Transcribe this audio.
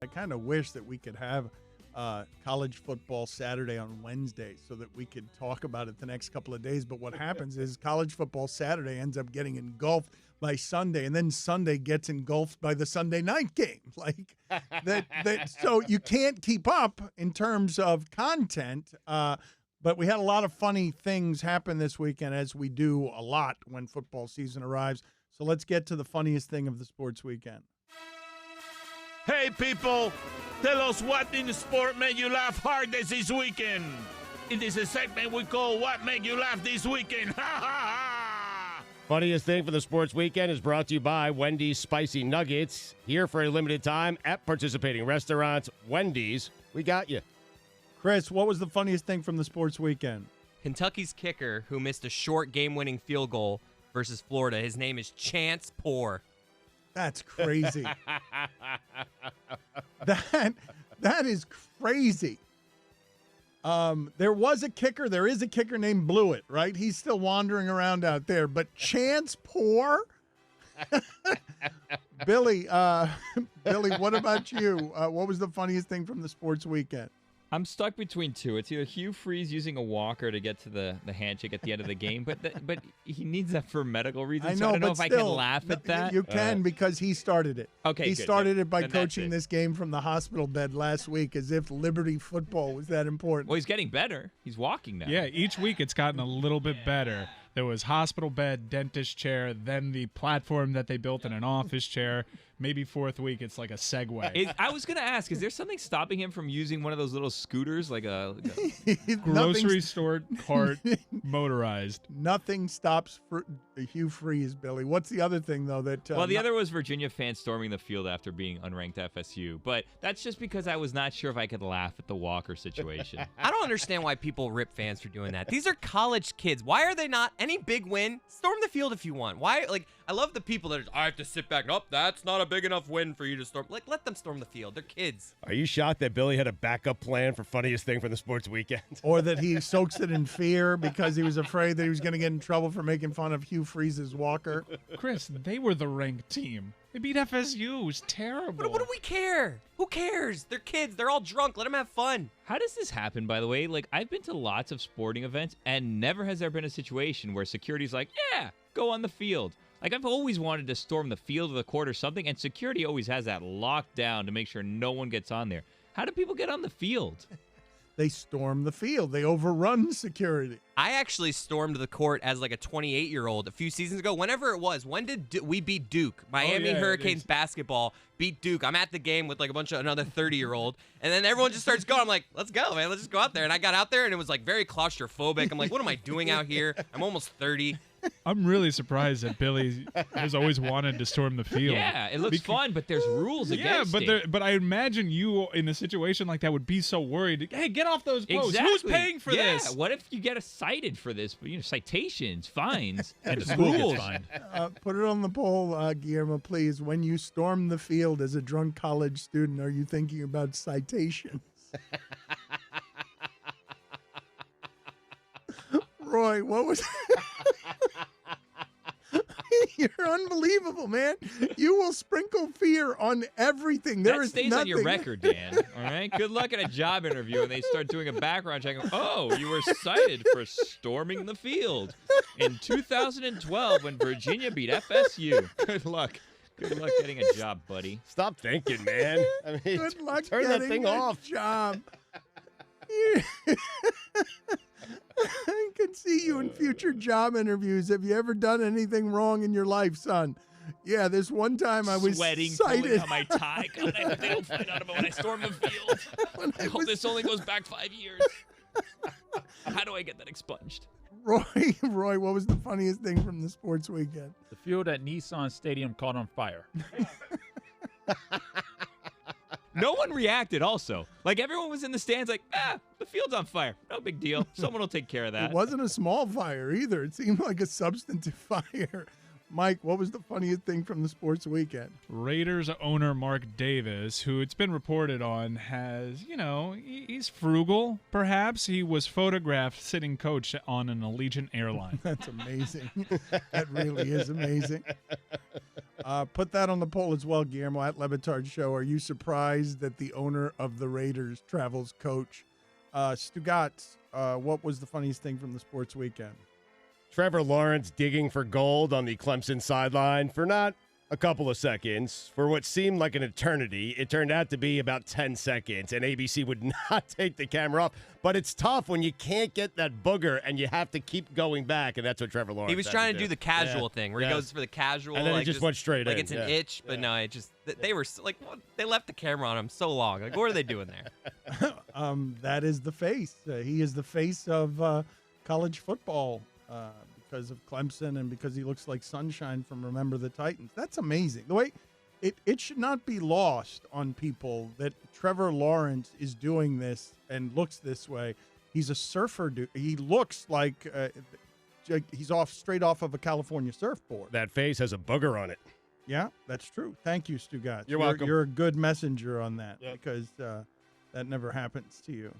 I kind of wish that we could have college football Saturday on Wednesday so that we could talk about it the next couple of days. But what happens is college football Saturday ends up getting engulfed by Sunday, and then Sunday gets engulfed by the Sunday night game. Like that so you can't keep up in terms of content. But we had a lot of funny things happen this weekend, as we do a lot when football season arrives. So let's get to the funniest thing of the sports weekend. Hey, people, tell us what in the sport made you laugh hardest this weekend. It is a segment we call What Made You Laugh This Weekend. Ha, ha, ha! Funniest thing for the sports weekend is brought to you by Wendy's Spicy Nuggets. Here for a limited time at participating restaurants. Wendy's, we got you. Chris, what was the funniest thing from the sports weekend? Kentucky's kicker who missed a short game-winning field goal versus Florida. His name is Chance Poore. That's crazy. That is crazy. There is a kicker named Blewett, right? He's still wandering around out there. But Chance Poore? Billy, what about you? What was the funniest thing from the sports weekend? I'm stuck between two. It's either Hugh Freeze using a walker to get to the handshake at the end of the game, but he needs that for medical reasons. I don't know if I can laugh at that. You can because he started it. Okay, he good. started it by coaching this game from the hospital bed last week, as if Liberty football was that important. Well, he's getting better. He's walking now. Yeah, each week it's gotten a little bit better. There was hospital bed, dentist chair, then the platform that they built in an office chair. Maybe fourth week, it's like a Segway. I was going to ask, is there something stopping him from using one of those little scooters, like a grocery store cart motorized? Nothing stops for Hugh Freeze, Billy. What's the other thing, though? Well, the other was Virginia fans storming the field after being unranked FSU. But that's just because I was not sure if I could laugh at the Walker situation. I don't understand why people rip fans for doing that. These are college kids. Why are they not any big win? Storm the field if you want. Why? Like, I love the people that are, I have to sit back. Nope, that's not a big enough win for you to storm. Like, let them storm the field. They're kids. Are you shocked that Billy had a backup plan for funniest thing from the sports weekend? Or that he soaks it in fear because he was afraid that he was going to get in trouble for making fun of Hugh Freeze's walker? Chris, they were the ranked team. They beat FSU. It was terrible. What do we care? Who cares? They're kids. They're all drunk. Let them have fun. How does this happen, by the way? Like, I've been to lots of sporting events, and never has there been a situation where security's like, yeah, go on the field. Like, I've always wanted to storm the field or the court or something, and security always has that locked down to make sure no one gets on there. How do people get on the field? They storm the field. They overrun security. I actually stormed the court as like a 28-year-old a few seasons ago. Whenever it was, when did we beat Duke? Miami Hurricanes basketball beat Duke. I'm at the game with like a bunch of another 30-year-old, and then everyone just starts going. I'm like, let's go, man. Let's just go out there. And I got out there, and it was like very claustrophobic. I'm like, what am I doing out here? I'm almost 30. I'm really surprised that Billy has always wanted to storm the field. Yeah, it looks fun, but there's rules against it. But I imagine you in a situation like that would be so worried. Hey, get off those posts. Exactly. Who's paying for this? Yeah, what if you get cited for this? Citations, fines, and the school rules. gets fined. Put it on the poll, Guillermo, please. When you storm the field as a drunk college student, are you thinking about citations? Roy, what was... You're unbelievable, man. You will sprinkle fear on everything. That stays on your record, Dan. All right? Good luck at a job interview when they start doing a background check. Oh, you were cited for storming the field in 2012 when Virginia beat FSU. Good luck. Good luck getting a job, buddy. Stop thinking, man. I mean, good luck turn getting that thing off. Job. I can see you in future job interviews. Have you ever done anything wrong in your life, son? Yeah, this one time I was sweating, cited. pulling out my tie. God, they don't find out about when I storm the field. I hope this only goes back 5 years. How do I get that expunged? Roy, what was the funniest thing from the sports weekend? The field at Nissan Stadium caught on fire. No one reacted also. Like, everyone was in the stands like, the field's on fire. No big deal. Someone will take care of that. It wasn't a small fire either. It seemed like a substantive fire. Mike, what was the funniest thing from the sports weekend? Raiders owner Mark Davis, who it's been reported on, has, he's frugal, perhaps. He was photographed sitting coach on an Allegiant airline. That's amazing. That really is amazing. Put that on the poll as well, Guillermo, at LeBatard Show. Are you surprised that the owner of the Raiders travels coach? Stugatz, what was the funniest thing from the sports weekend? Trevor Lawrence digging for gold on the Clemson sideline for not a couple of seconds. For what seemed like an eternity, it turned out to be about 10 seconds, and ABC would not take the camera off. But it's tough when you can't get that booger and you have to keep going back, and that's what Trevor Lawrence He was trying to do the casual thing where he goes for the casual. And then like it just went straight like in. it's an itch, but no, it just, they were like, what? They left the camera on him so long. Like, what are they doing there? That is the face. He is the face of college football because of Clemson and because he looks like Sunshine from Remember the Titans. That's amazing. The way it should not be lost on people that Trevor Lawrence is doing this and looks this way. He's a surfer dude. He looks like he's straight off of a California surfboard. That face has a booger on it. Yeah, that's true. Thank you, Stugatz. You're welcome. You're a good messenger on that because that never happens to you.